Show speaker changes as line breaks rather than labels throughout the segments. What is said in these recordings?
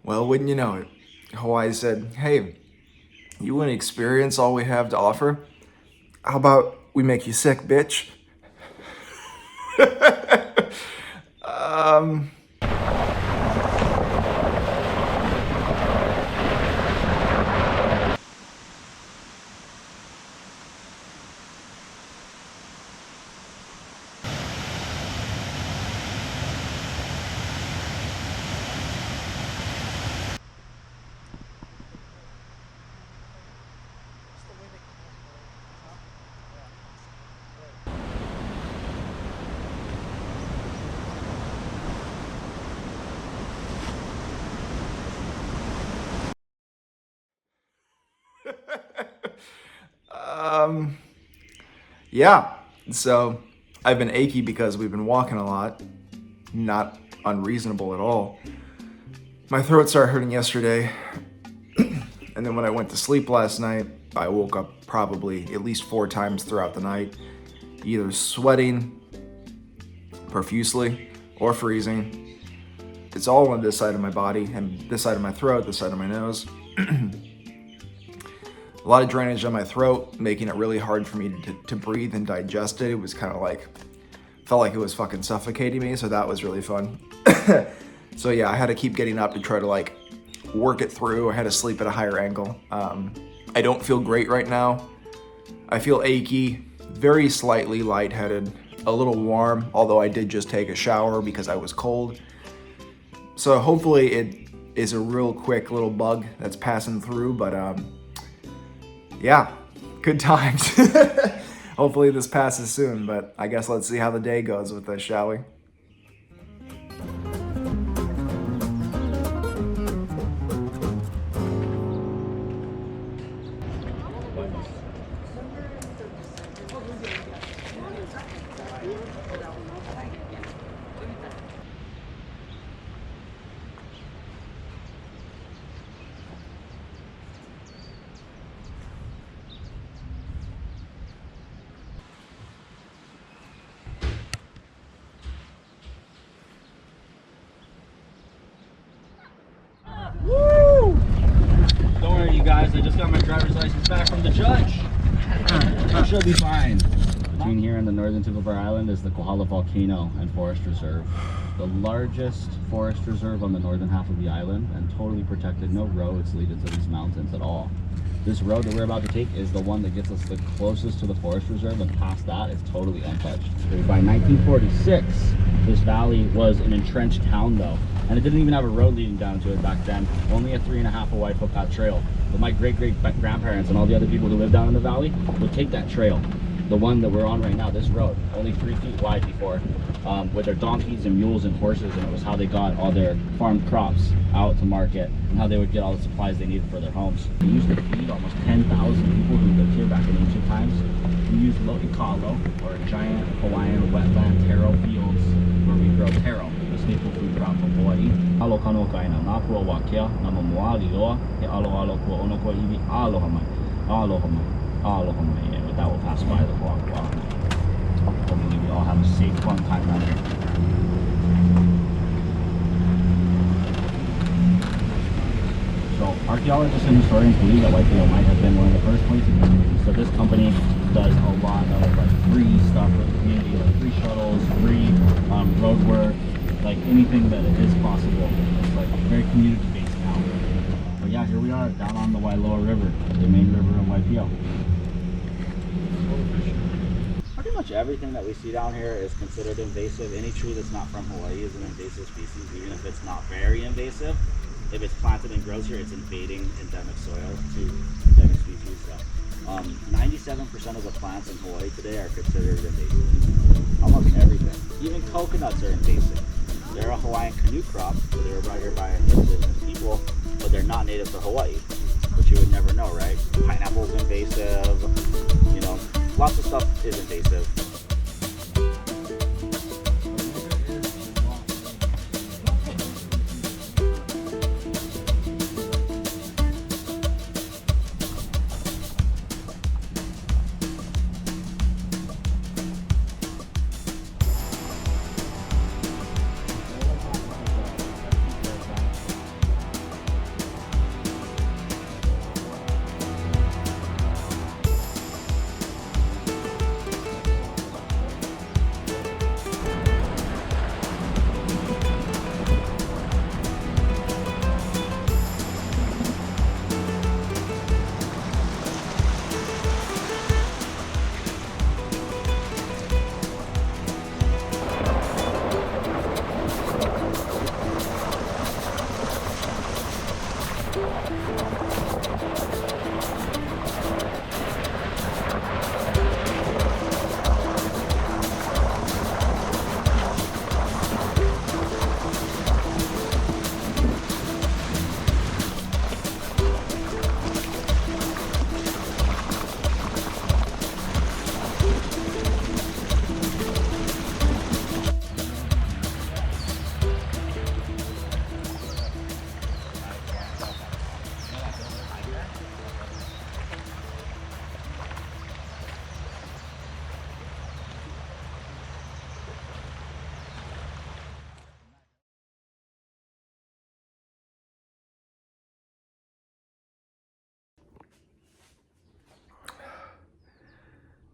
Well, wouldn't you know it? Hawaii said, hey, you want to experience all we have to offer? How about we make you sick, bitch? um, um, yeah. So I've been achy because we've been walking a lot. Not unreasonable at all. My throat started hurting yesterday, and then when I went to sleep last night, I woke up probably at least 4 times throughout the night, either sweating profusely or freezing. It's all on this side of my body and this side of my throat, this side of my nose. A lot of drainage on my throat, making it really hard for me to breathe and digest it. It was kind of like, felt like it was fucking suffocating me, so that was really fun. So yeah, I had to keep getting up to try to like work it through. I had to sleep at a higher angle. I don't feel great right now. I feel achy, very slightly lightheaded, a little warm, although I did just take a shower because I was cold. So hopefully it is a real quick little bug that's passing through, but yeah, good times. Hopefully this passes soon, but I guess let's see how the day goes with this, shall we?
Woo! Don't worry, you guys. I just got my driver's license back from the judge. I should be fine. Between here and the northern tip of our island is the Kohala Volcano and Forest Reserve. The largest forest reserve on the northern half of the island and totally protected. No roads lead to these mountains at all. This road that we're about to take is the one that gets us the closest to the forest reserve, and past that it's totally untouched. By 1946, this valley was an entrenched town though, and it didn't even have a road leading down to it back then, only a 3.5 Hawaii footpath trail. But my great-great-grandparents and all the other people who lived down in the valley would take that trail, the one that we're on right now, this road, only 3 feet wide before, with their donkeys and mules and horses, and it was how they got all their farmed crops out to market and how they would get all the supplies they needed for their homes. We used to feed almost 10,000 people who lived here back in ancient times. We used lo'ikalo, or giant Hawaiian wetland taro fields, where we grow taro, the staple food crop from Hawaii. Alo kano kaina, nā kua wakea, nā mamoali loa, he alo alo kua ono kua iwi, aloha mai, aloha mai, aloha mai. And with that, we'll pass by the block. Hopefully we all have a safe, fun time out here. So archaeologists and historians believe that Waipio might have been one of the first places. So this company does a lot of like free stuff for the community, like free shuttles, free road work, like anything that is possible. It's like very community based now. But yeah, here we are down on the Wailoa River, the main river of Waipio. Pretty much everything that we see down here is considered invasive. Any tree that's not from Hawaii is an invasive species, even if it's not very invasive. If it's planted and grows here, it's invading endemic soil to endemic species. So 97% of the plants in Hawaii today are considered invasive. Almost everything. Even coconuts are invasive. They're a Hawaiian canoe crop, so they were brought here by indigenous people, but they're not native to Hawaii, which you would never know, right? Pineapple's invasive, you know, lots of stuff is invasive.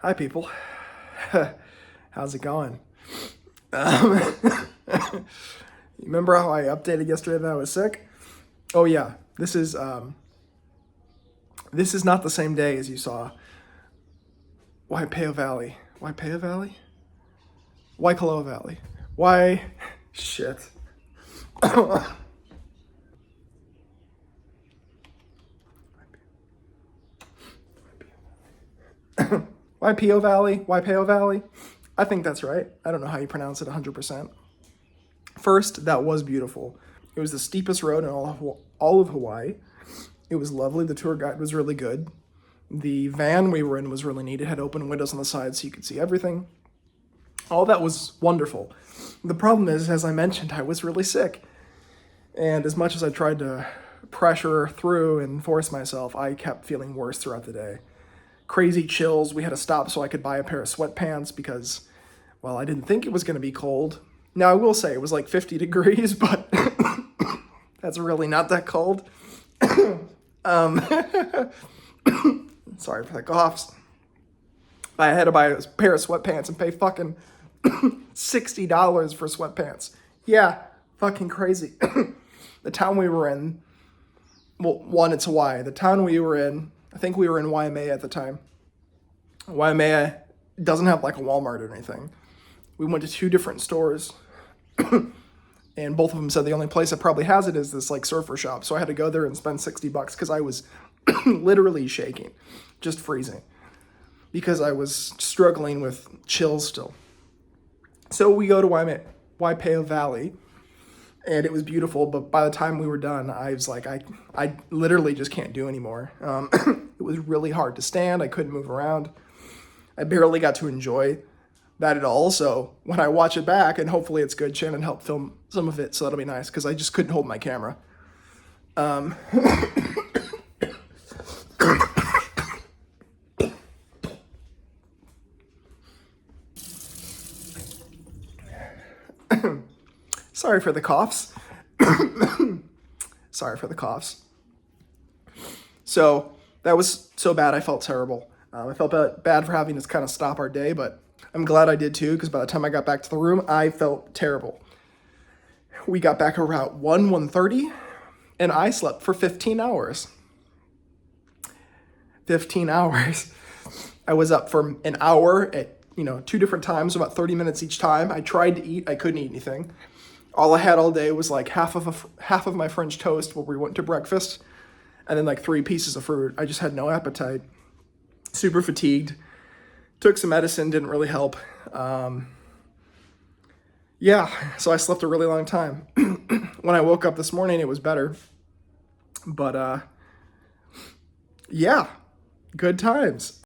Hi, people. How's it going? Um, remember how I updated yesterday that I was sick? Oh yeah, this is not the same day as you saw Waipeo Valley. Waipeo Valley? Waikoloa Valley. Why? Shit. Waipeo Valley? Waipeo Valley? I think that's right. I don't know how you pronounce it 100%. First, that was beautiful. It was the steepest road in all of Hawaii. It was lovely. The tour guide was really good. The van we were in was really neat. It had open windows on the side so you could see everything. All that was wonderful. The problem is, as I mentioned, I was really sick. And as much as I tried to pressure through and force myself, I kept feeling worse throughout the day. Crazy chills. We had to stop so I could buy a pair of sweatpants because, well, I didn't think it was going to be cold. Now, I will say it was like 50 degrees, but that's really not that cold. Sorry for the coughs. I had to buy a pair of sweatpants and pay fucking $60 for sweatpants. Yeah, fucking crazy. The town we were in, well, one, it's Hawaii. The town we were in, I think we were in Waimea at the time. Waimea doesn't have like a Walmart or anything. We went to 2 different stores, and both of them said the only place that probably has it is this like surfer shop. So I had to go there and spend $60 because I was literally shaking, just freezing, because I was struggling with chills still. So we go to Waipeo Valley, and it was beautiful, but by the time we were done, I was like, I literally just can't do anymore. It was really hard to stand. I couldn't move around. I barely got to enjoy that at all. So when I watch it back, and hopefully it's good, Shannon helped film some of it, so that'll be nice, because I just couldn't hold my camera. Sorry for the coughs. Sorry for the coughs. So that was so bad, I felt terrible. I felt bad for having to kind of stop our day, but I'm glad I did too, because by the time I got back to the room, I felt terrible. We got back around 1:30, and I slept for 15 hours. 15 hours. I was up for an hour at, 2 different times, about 30 minutes each time. I tried to eat. I couldn't eat anything. All I had all day was like half of my French toast where we went to breakfast, and then like 3 pieces of fruit. I just had no appetite. Super fatigued. Took some medicine, didn't really help. Yeah, so I slept a really long time. When I woke up this morning, it was better. But yeah, good times.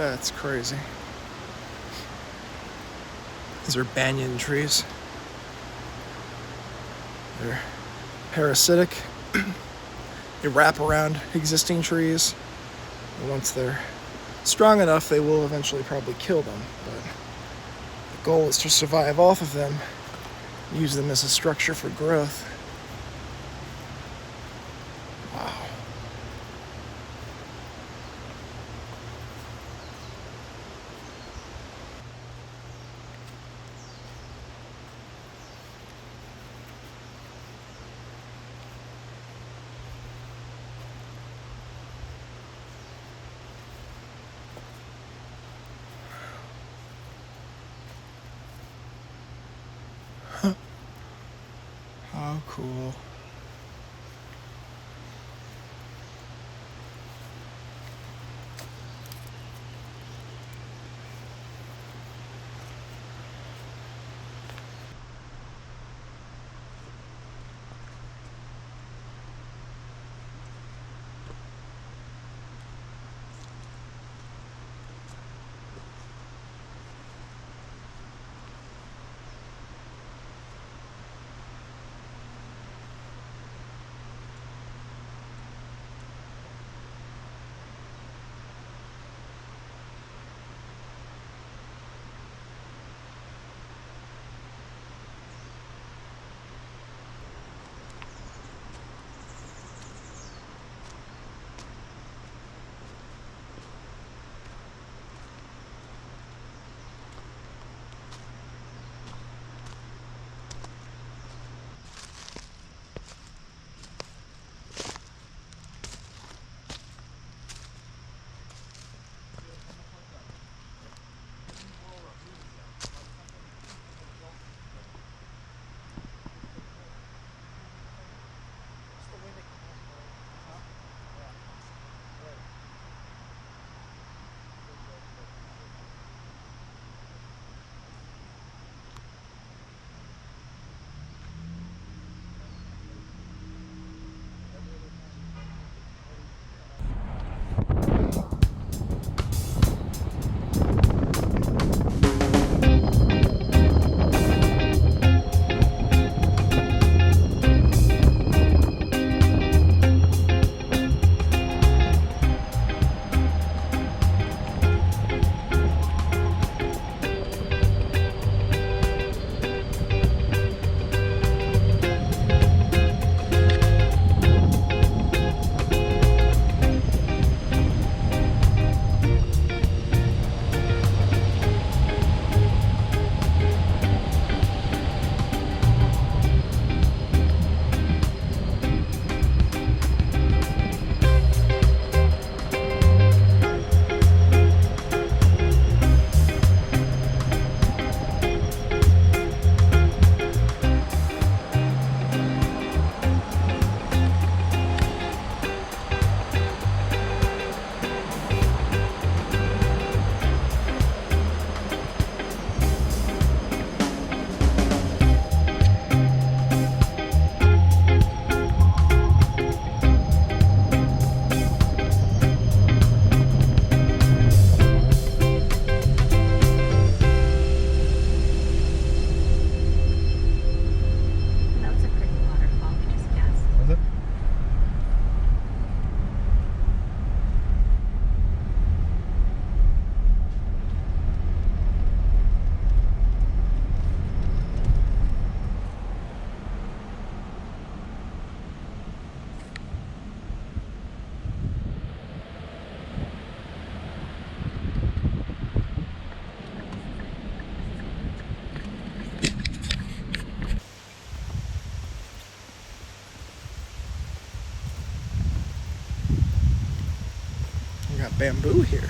That's crazy. These are banyan trees. They're parasitic. They wrap around existing trees. And once they're strong enough, they will eventually probably kill them. But the goal is to survive off of them, use them as a structure for growth. Wow. How cool. Got bamboo here.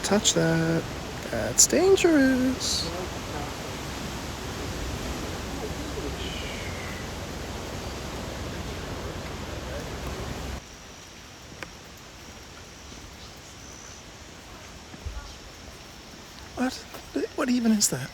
touch that. That's dangerous. What? What even is that?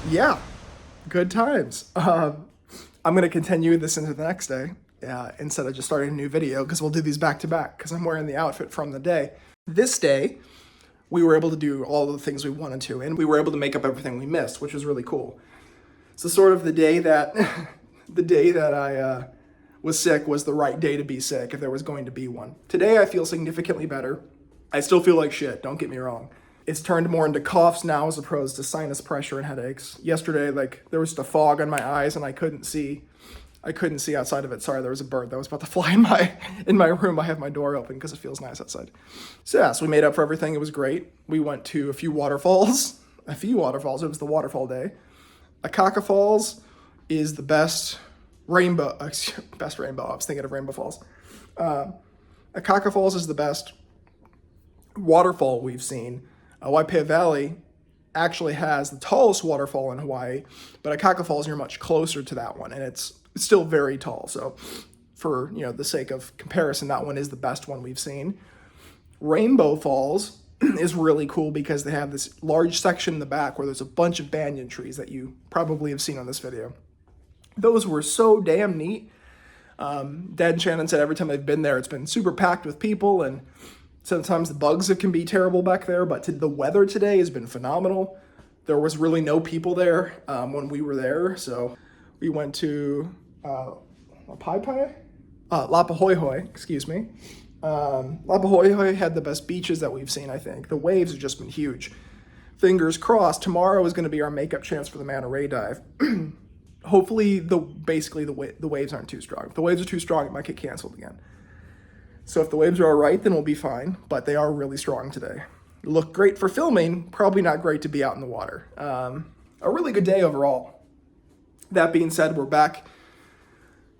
Yeah, good times. I'm going to continue this into the next day instead of just starting a new video because we'll do these back to back because I'm wearing the outfit from the day. This day, we were able to do all of the things we wanted to, and we were able to make up everything we missed, which was really cool. So sort of the day that I was sick was the right day to be sick if there was going to be one. Today I feel significantly better. I still feel like shit, don't get me wrong. It's turned more into coughs now as opposed to sinus pressure and headaches. Yesterday, there was just a fog on my eyes and I couldn't see outside of it. Sorry, there was a bird that was about to fly in my room. I have my door open because it feels nice outside. So we made up for everything. It was great. We went to a few waterfalls. It was the waterfall day. Akaka Falls is the best rainbow. I was thinking of Rainbow Falls. Akaka Falls is the best waterfall we've seen. Waipea Valley actually has the tallest waterfall in Hawaii, but Akaka Falls, you're much closer to that one, and it's still very tall. So for the sake of comparison, that one is the best one we've seen. Rainbow Falls is really cool because they have this large section in the back where there's a bunch of banyan trees that you probably have seen on this video. Those were so damn neat. Dad and Shannon said every time they've been there, it's been super packed with people, and sometimes the bugs can be terrible back there, but the weather today has been phenomenal. There was really no people there when we were there, so we went to Lapahoihoi, excuse me. Lapahoihoi had the best beaches that we've seen, I think. The waves have just been huge. Fingers crossed, tomorrow is going to be our makeup chance for the manta ray dive. Hopefully, the waves aren't too strong. If the waves are too strong, it might get canceled again. So if the waves are all right, then we'll be fine, but they are really strong today. Look great for filming, probably not great to be out in the water. A really good day overall. That being said, we're back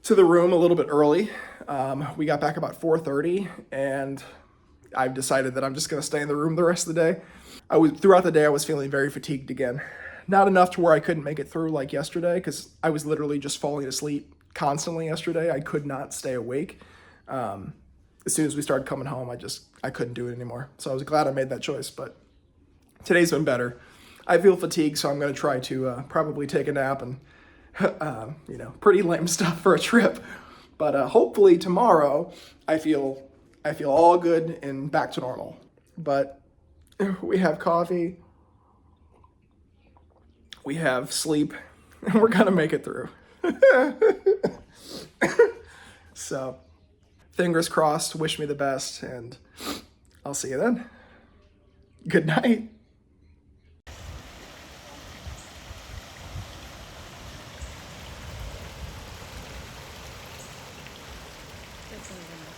to the room a little bit early. We got back about 4:30, and I've decided that I'm just gonna stay in the room the rest of the day. Throughout the day, I was feeling very fatigued again. Not enough to where I couldn't make it through like yesterday, because I was literally just falling asleep constantly yesterday. I could not stay awake. As soon as we started coming home, I couldn't do it anymore. So I was glad I made that choice, but today's been better. I feel fatigued, so I'm gonna try to probably take a nap and, pretty lame stuff for a trip. But hopefully tomorrow I feel all good and back to normal. But we have coffee, we have sleep, and we're gonna make it through. So fingers crossed, wish me the best, and I'll see you then. Good night.
This isn't